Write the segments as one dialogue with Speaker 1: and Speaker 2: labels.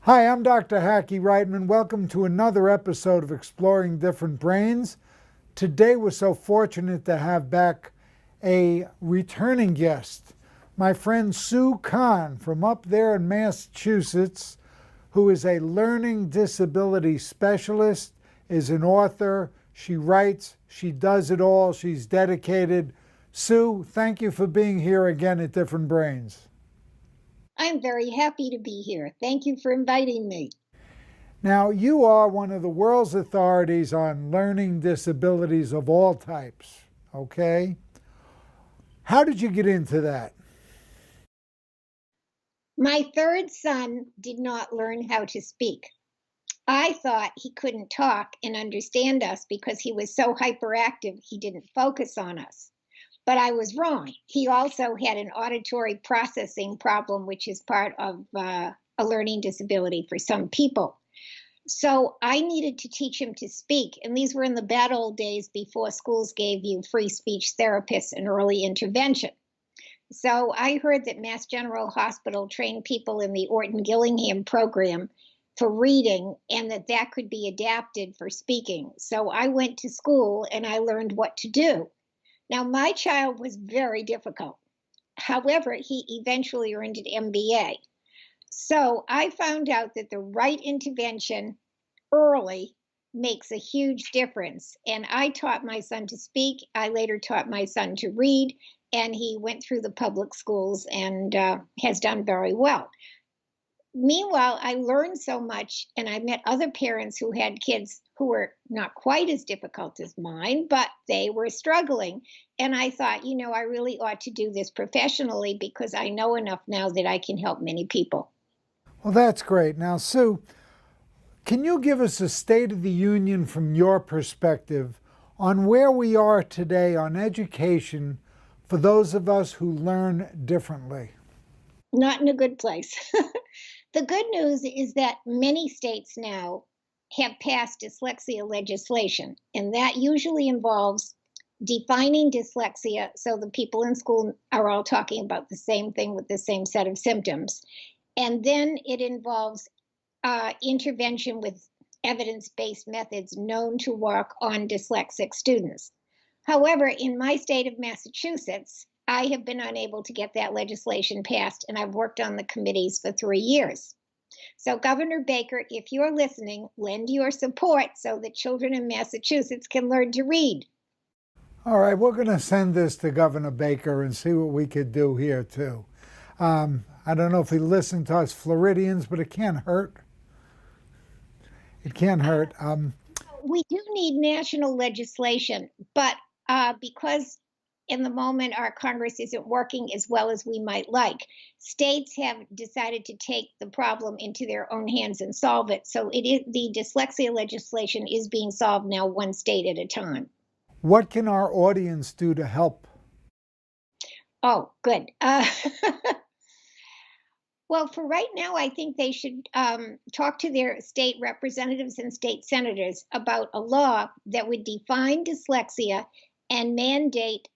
Speaker 1: Hi, I'm Dr. Hackie Reitman. Welcome to another episode of Exploring Different Brains. Today we're so fortunate to have back a returning guest, my friend Sue Kahn from up there in Massachusetts, who is a learning disability specialist, is an author, she writes, she does it all, she's dedicated. Sue, thank you for being here again at Different Brains.
Speaker 2: I'm very happy to be here. Thank you for inviting me.
Speaker 1: Now, you are one of the world's authorities on learning disabilities of all types, okay? How did you get into that?
Speaker 2: My third son did not learn how to speak. I thought he couldn't talk and understand us because he was so hyperactive, he didn't focus on us. But I was wrong. He also had an auditory processing problem, which is part of a learning disability for some people. So I needed to teach him to speak. And these were in the bad old days before schools gave you free speech therapists and early intervention. So I heard that Mass General Hospital trained people in the Orton Gillingham program for reading and that could be adapted for speaking. So I went to school and I learned what to do. Now, my child was very difficult. However, he eventually earned an MBA. So I found out that the right intervention early makes a huge difference. And I taught my son to speak. I later taught my son to read, and he went through the public schools and has done very well. Meanwhile, I learned so much, and I met other parents who had kids who were not quite as difficult as mine, but they were struggling. And I thought, I really ought to do this professionally because I know enough now that I can help many people.
Speaker 1: Well, that's great. Now, Sue, can you give us a State of the Union from your perspective on where we are today on education for those of us who learn differently?
Speaker 2: Not in a good place. The good news is that many states now have passed dyslexia legislation, and that usually involves defining dyslexia so the people in school are all talking about the same thing with the same set of symptoms. And then it involves intervention with evidence based methods known to work on dyslexic students. However, in my state of Massachusetts, I have been unable to get that legislation passed, and I've worked on the committees for 3 years. So, Governor Baker, if you're listening, lend your support so that children in Massachusetts can learn to read.
Speaker 1: All right, we're going to send this to Governor Baker and see what we could do here, too. I don't know if he listened to us Floridians, but it can't hurt. It can't hurt.
Speaker 2: We do need national legislation, but because in the moment our Congress isn't working as well as we might like, states have decided to take the problem into their own hands and solve it. So the dyslexia legislation is being solved now one state at a time.
Speaker 1: What can our audience do to help?
Speaker 2: Oh, good. Well, for right now, I think they should talk to their state representatives and state senators about a law that would define dyslexia and mandate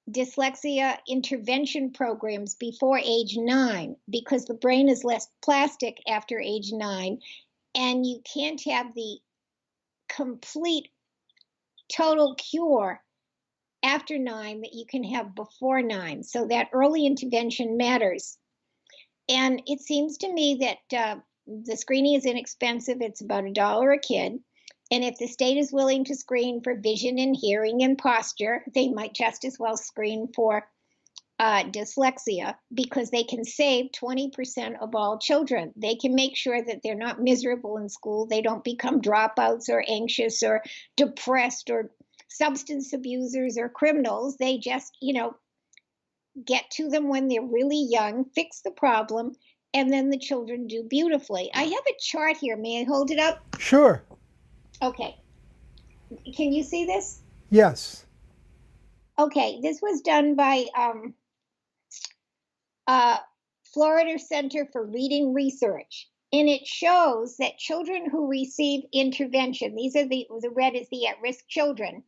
Speaker 2: dyslexia intervention programs before age 9, because the brain is less plastic after age 9, and you can't have the complete total cure after 9 that you can have before 9. So that early intervention matters. And it seems to me that the screening is inexpensive. It's about $1 a kid. And if the state is willing to screen for vision and hearing and posture, they might just as well screen for dyslexia, because they can save 20% of all children. They can make sure that they're not miserable in school. They don't become dropouts or anxious or depressed or substance abusers or criminals. They just, get to them when they're really young, fix the problem, and then the children do beautifully. I have a chart here. May I hold it up?
Speaker 1: Sure.
Speaker 2: Okay. Can you see this?
Speaker 1: Yes.
Speaker 2: Okay. This was done by Florida Center for Reading Research. And it shows that children who receive intervention, these are the red is the at-risk children,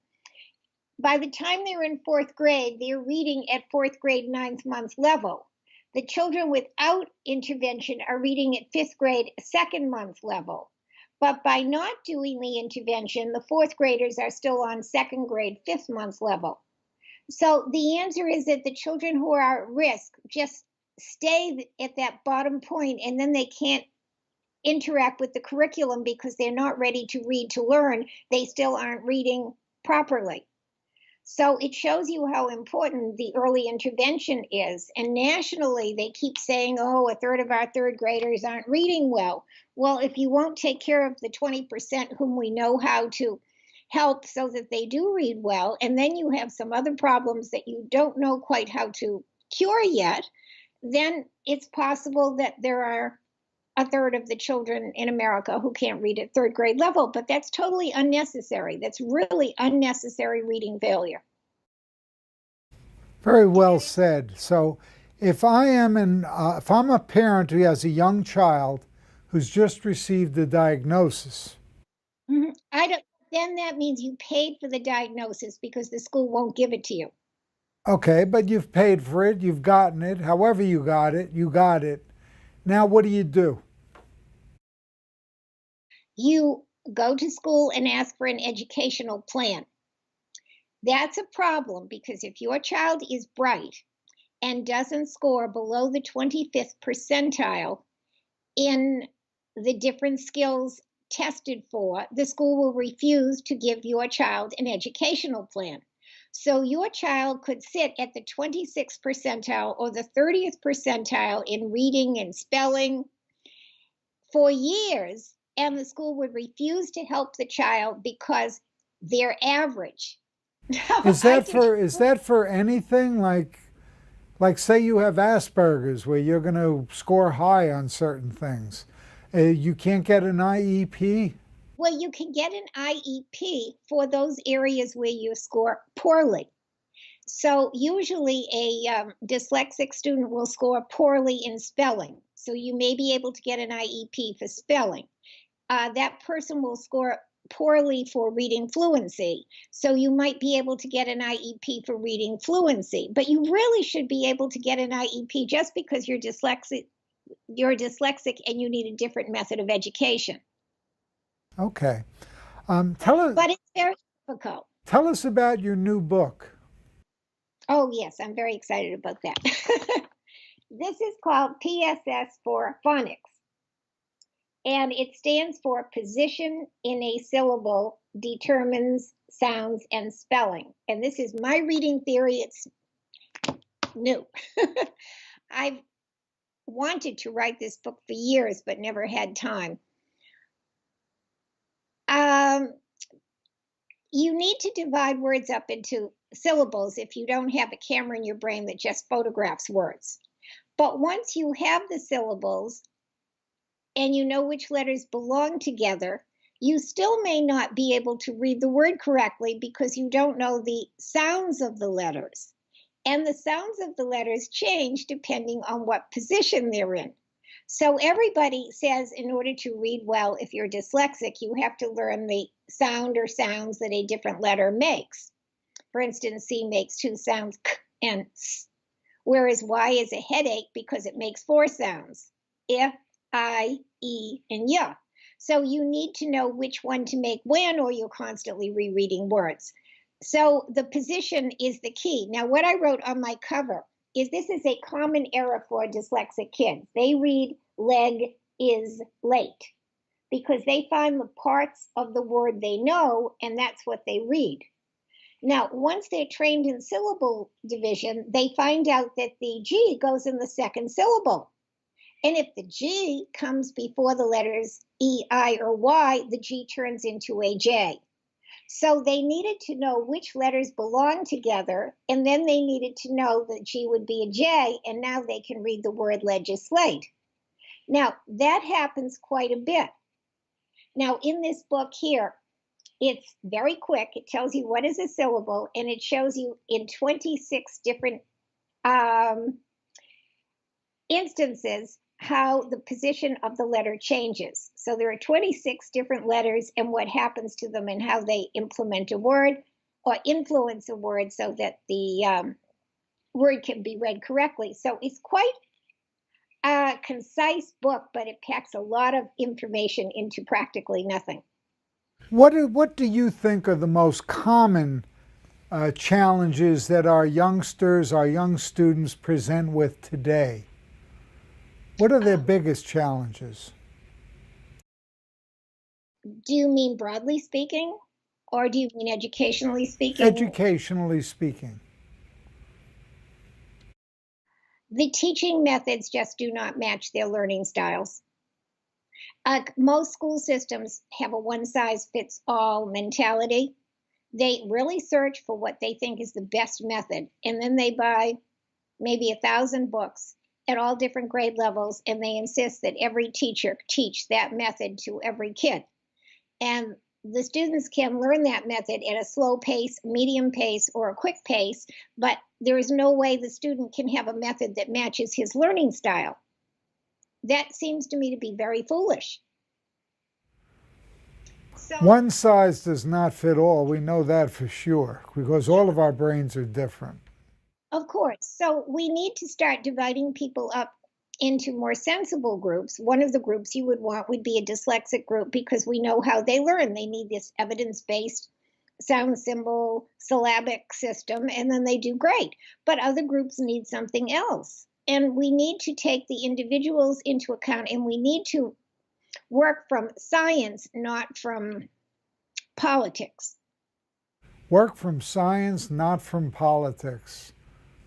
Speaker 2: by the time they're in 4th grade, they're reading at 4th grade 9th month level. The children without intervention are reading at fifth grade, second month level. But by not doing the intervention, the fourth graders are still on second grade, fifth month level. So the answer is that the children who are at risk just stay at that bottom point, and then they can't interact with the curriculum because they're not ready to read to learn. They still aren't reading properly. So it shows you how important the early intervention is. And nationally, they keep saying, oh, a third of our third graders aren't reading well. Well, if you won't take care of the 20% whom we know how to help so that they do read well, and then you have some other problems that you don't know quite how to cure yet, then it's possible that there are a third of the children in America who can't read at third grade level, but that's totally unnecessary. That's really unnecessary reading failure.
Speaker 1: Very well said. So if I'm a parent who has a young child who's just received a diagnosis.
Speaker 2: Mm-hmm. Then that means you paid for the diagnosis because the school won't give it to you.
Speaker 1: Okay, but you've paid for it, you've gotten it, however you got it, you got it. Now what do?
Speaker 2: You go to school and ask for an educational plan. That's a problem because if your child is bright and doesn't score below the 25th percentile in the different skills tested for, the school will refuse to give your child an educational plan. So your child could sit at the 26th percentile or the 30th percentile in reading and spelling for years, and the school would refuse to help the child because they're average.
Speaker 1: Is that for anything like say you have Asperger's where you're going to score high on certain things? You can't get an IEP?
Speaker 2: Well, you can get an IEP for those areas where you score poorly. So usually a dyslexic student will score poorly in spelling. So you may be able to get an IEP for spelling. That person will score poorly for reading fluency. So you might be able to get an IEP for reading fluency. But you really should be able to get an IEP just because you're dyslexic and you need a different method of education.
Speaker 1: Okay.
Speaker 2: But it's very difficult.
Speaker 1: Tell us about your new book.
Speaker 2: Oh, yes, I'm very excited about that. This is called PSS for Phonics, and it stands for Position in a Syllable Determines Sounds and Spelling. And this is my reading theory. It's new. I've wanted to write this book for years, but never had time. You need to divide words up into syllables if you don't have a camera in your brain that just photographs words. But once you have the syllables and you know which letters belong together, you still may not be able to read the word correctly because you don't know the sounds of the letters. And the sounds of the letters change depending on what position they're in. So everybody says in order to read well, if you're dyslexic, you have to learn the sound or sounds that a different letter makes. For instance, C makes two sounds, k and s, whereas Y is a headache because it makes four sounds, I, I, E, and Y. So you need to know which one to make when, or you're constantly rereading words. So the position is the key. Now, what I wrote on my cover is this is a common error for dyslexic kids. They read leg is late because they find the parts of the word they know, and that's what they read. Now, once they're trained in syllable division, they find out that the G goes in the second syllable. And if the G comes before the letters E, I, or Y, the G turns into a J. So they needed to know which letters belong together, and then they needed to know that G would be a J, and now they can read the word legislate. Now, that happens quite a bit. Now, in this book here, it's very quick. It tells you what is a syllable, and it shows you in 26 different instances how the position of the letter changes. So there are 26 different letters and what happens to them and how they implement a word or influence a word so that the word can be read correctly. So it's quite A concise book, but it packs a lot of information into practically nothing.
Speaker 1: What do you think are the most common challenges that our youngsters, our young students present with today? What are their biggest challenges?
Speaker 2: Do you mean broadly speaking, or do you mean educationally speaking?
Speaker 1: Educationally speaking.
Speaker 2: The teaching methods just do not match their learning styles. Most school systems have a one-size-fits-all mentality. They really search for what they think is the best method, and then they buy maybe 1,000 books at all different grade levels, and they insist that every teacher teach that method to every kid. And the students can learn that method at a slow pace, medium pace, or a quick pace, but there is no way the student can have a method that matches his learning style. That seems to me to be very foolish. So,
Speaker 1: One size does not fit all. We know that for sure because all of our brains are different.
Speaker 2: of course, so we need to start dividing people up into more sensible groups. One of the groups you would want would be a dyslexic group because we know how they learn. They need this evidence-based sound symbol syllabic system, and then they do great. But other groups need something else. And we need to take the individuals into account, and we need to work from science, not from politics.
Speaker 1: Work from science, not from politics.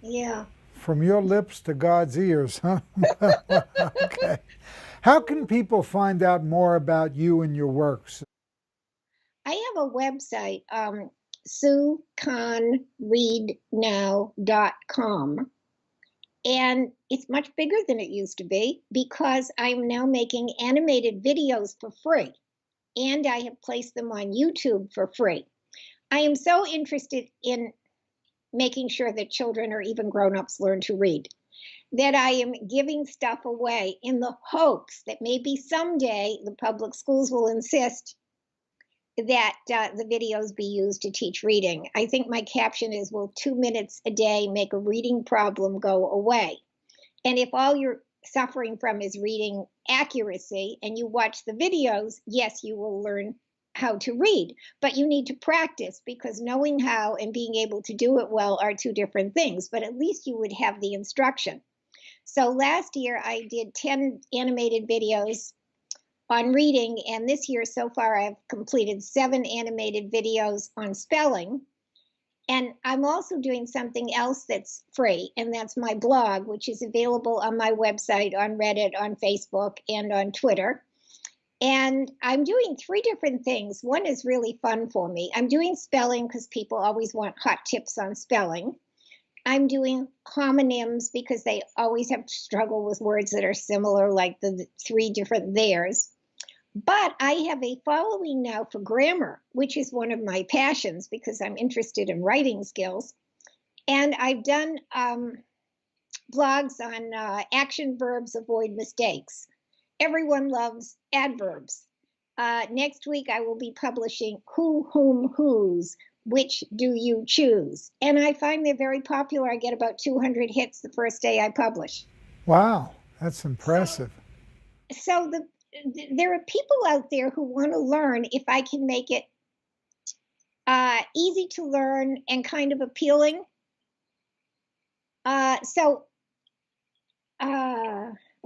Speaker 2: Yeah.
Speaker 1: From your lips to God's ears, huh? Okay. How can people find out more about you and your works?
Speaker 2: I have a website, SueKahnReadNow.com. And it's much bigger than it used to be because I'm now making animated videos for free. And I have placed them on YouTube for free. I am so interested in making sure that children or even grown-ups learn to read that I am giving stuff away in the hopes that maybe someday the public schools will insist that the videos be used to teach reading. I think my caption is, will 2 minutes a day make a reading problem go away? And if all you're suffering from is reading accuracy and you watch the videos, yes, you will learn how to read, but you need to practice because knowing how and being able to do it well are two different things, but at least you would have the instruction. So last year I did 10 animated videos on reading, and this year so far I've completed 7 animated videos on spelling. And I'm also doing something else that's free, and that's my blog, which is available on my website, on Reddit, on Facebook, and on Twitter. And I'm doing 3 different things. One is really fun for me. I'm doing spelling because people always want hot tips on spelling. I'm doing homonyms because they always have to struggle with words that are similar, like the 3 different theirs. But I have a following now for grammar, which is one of my passions because I'm interested in writing skills. And I've done blogs on action verbs avoid mistakes. Everyone loves adverbs. Next week, I will be publishing who, whom, whose, which do you choose? And I find they're very popular. I get about 200 hits the first day I publish.
Speaker 1: Wow, that's impressive.
Speaker 2: So there are people out there who want to learn if I can make it easy to learn and kind of appealing.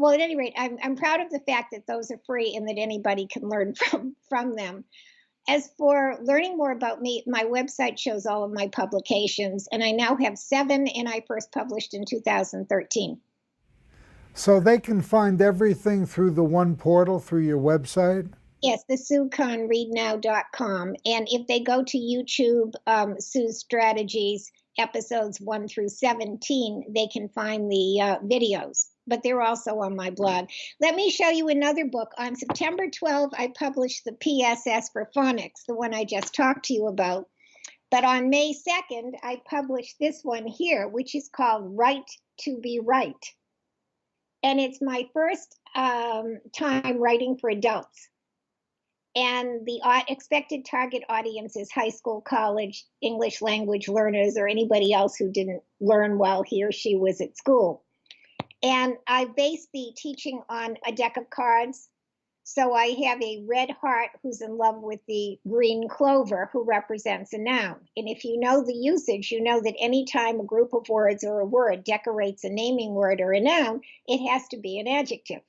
Speaker 2: Well, at any rate, I'm proud of the fact that those are free and that anybody can learn from them. As for learning more about me, my website shows all of my publications, and I now have 7, and I first published in 2013.
Speaker 1: So they can find everything through the one portal, through your website?
Speaker 2: Yes, the SueKahnReadNow.com. And if they go to YouTube, Sue's Strategies, episodes 1 through 17, they can find the videos. But they're also on my blog. Let me show you another book. On September 12th, I published the PSS for phonics, the one I just talked to you about. But on May 2nd, I published this one here, which is called Right to be Right. And it's my first time writing for adults. And the expected target audience is high school, college, English language learners, or anybody else who didn't learn while he or she was at school. And I base the teaching on a deck of cards. So I have a red heart who's in love with the green clover who represents a noun. And if you know the usage, you know that anytime a group of words or a word decorates a naming word or a noun, it has to be an adjective.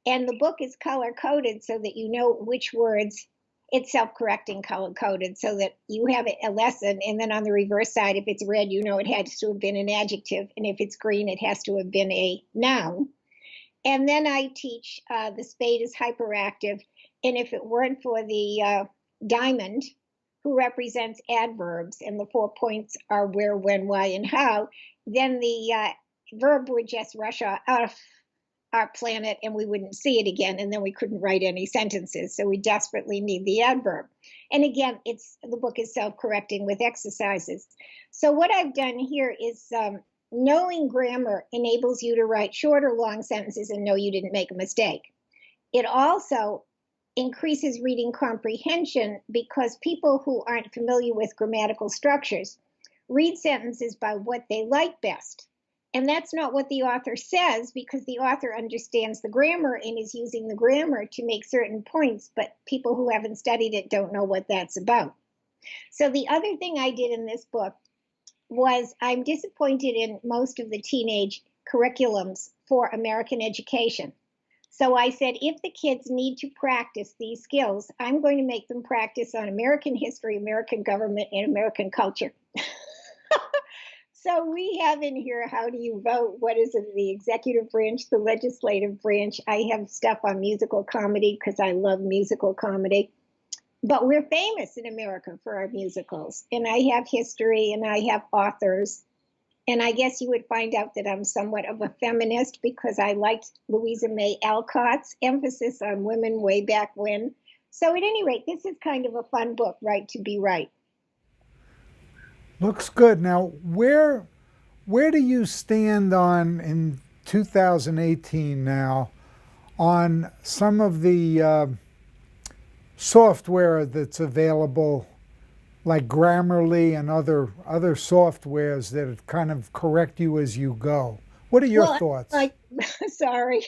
Speaker 2: And the book is color coded so that you know which words. It's self-correcting color coded so that you have a lesson, and then on the reverse side, if it's red, you know it has to have been an adjective, and if it's green, it has to have been a noun. And then I teach the spade is hyperactive, and if it weren't for the diamond, who represents adverbs, and the 4 points are where, when, why, and how, then the verb would just rush off our planet and we wouldn't see it again, and then we couldn't write any sentences. So we desperately need the adverb. And again, the book is self-correcting with exercises. So what I've done here is knowing grammar enables you to write short or long sentences and know you didn't make a mistake. It also increases reading comprehension because people who aren't familiar with grammatical structures read sentences by what they like best. And that's not what the author says, because the author understands the grammar and is using the grammar to make certain points, but people who haven't studied it don't know what that's about. So the other thing I did in this book was I'm disappointed in most of the teenage curriculums for American education. So I said, if the kids need to practice these skills, I'm going to make them practice on American history, American government, and American culture. So we have in here, how do you vote? What is it? The executive branch, the legislative branch. I have stuff on musical comedy because I love musical comedy. But we're famous in America for our musicals. And I have history and I have authors. And I guess you would find out that I'm somewhat of a feminist because I liked Louisa May Alcott's emphasis on women way back when. So at any rate, this is kind of a fun book, Right to Be Right.
Speaker 1: Looks good. Now, where do you stand on in 2018 now on some of the software that's available, like Grammarly and other softwares that kind of correct you as you go? What are your thoughts?
Speaker 2: Sorry.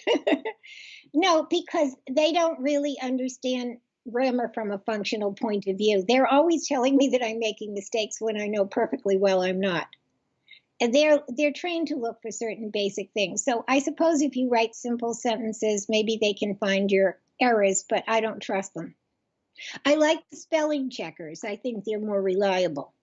Speaker 2: No, because they don't really understand grammar from a functional point of view. They're always telling me that I'm making mistakes when I know perfectly well I'm not. And they're trained to look for certain basic things. So I suppose if you write simple sentences, maybe they can find your errors, but I don't trust them. I like the spelling checkers. I think they're more reliable.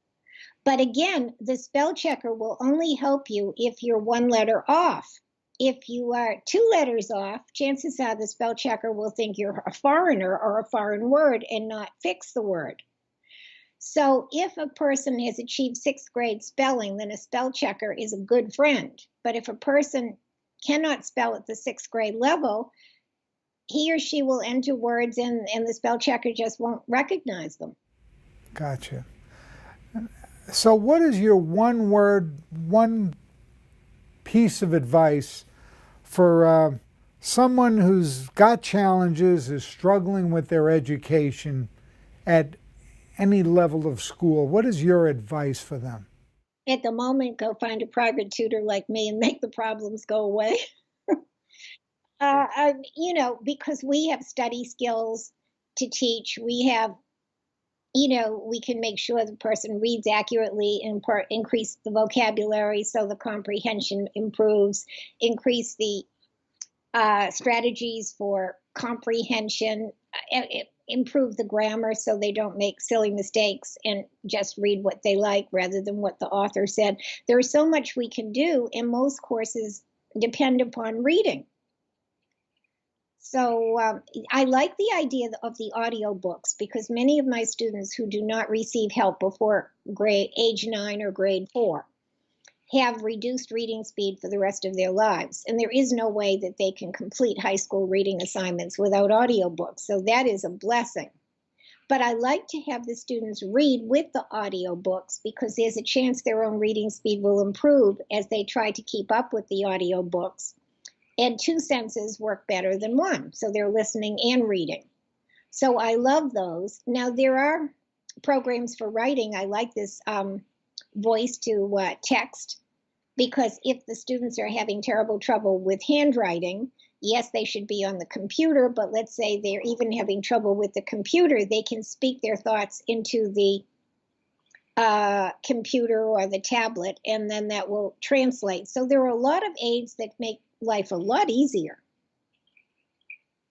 Speaker 2: But again, the spell checker will only help you if you're one letter off. If you are 2 letters off, chances are the spell checker will think you're a foreigner or a foreign word and not fix the word. So if a person has achieved 6th grade spelling, then a spell checker is a good friend. But if a person cannot spell at the 6th grade level, he or she will enter words and the spell checker just won't recognize them.
Speaker 1: Gotcha. So what is your one piece of advice for someone who's got challenges, is struggling with their education at any level of school? What is your advice for them?
Speaker 2: At the moment, go find a private tutor like me and make the problems go away. Because we have study skills to teach. We have, we can make sure the person reads accurately and increase the vocabulary so the comprehension improves, increase the strategies for comprehension, improve the grammar so they don't make silly mistakes and just read what they like rather than what the author said. There's so much we can do, and most courses depend upon reading. So I like the idea of the audio books because many of my students who do not receive help before age 9 or grade 4 have reduced reading speed for the rest of their lives. And there is no way that they can complete high school reading assignments without audiobooks. So that is a blessing. But I like to have the students read with the audiobooks because there's a chance their own reading speed will improve as they try to keep up with the audiobooks. And 2 senses work better than 1. So they're listening and reading. So I love those. Now there are programs for writing. I like this voice to text Because if the students are having terrible trouble with handwriting, yes, they should be on the computer, but let's say they're even having trouble with the computer, they can speak their thoughts into the computer or the tablet, and then that will translate. So there are a lot of aids that make life a lot easier.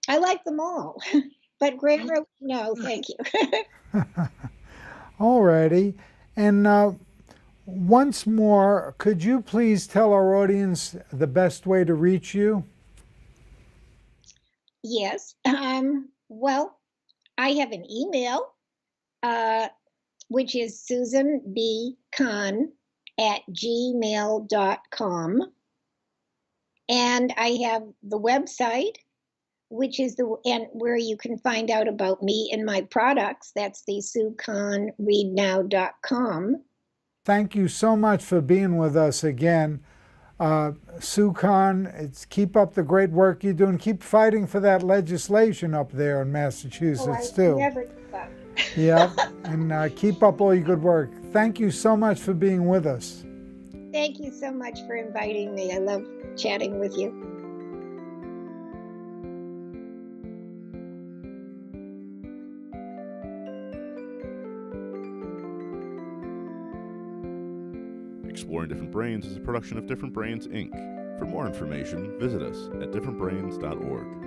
Speaker 2: I like them all, but grammar, no, thank you.
Speaker 1: Alrighty. And once more, could you please tell our audience the best way to reach you?
Speaker 2: Yes. Well, I have an email, which is susanbcahn@gmail.com. And I have the website, which is and where you can find out about me and my products. That's the SueKahnReadNow.com.
Speaker 1: Thank you so much for being with us again. Sue Kahn, keep up the great work you're doing. Keep fighting for that legislation up there in Massachusetts, too.
Speaker 2: Never give up.
Speaker 1: Yeah, and keep up all your good work. Thank you so much for being with us.
Speaker 2: Thank you so much for inviting me. I love chatting with you.
Speaker 3: Exploring Different Brains is a production of Different Brains, Inc. For more information, visit us at differentbrains.org.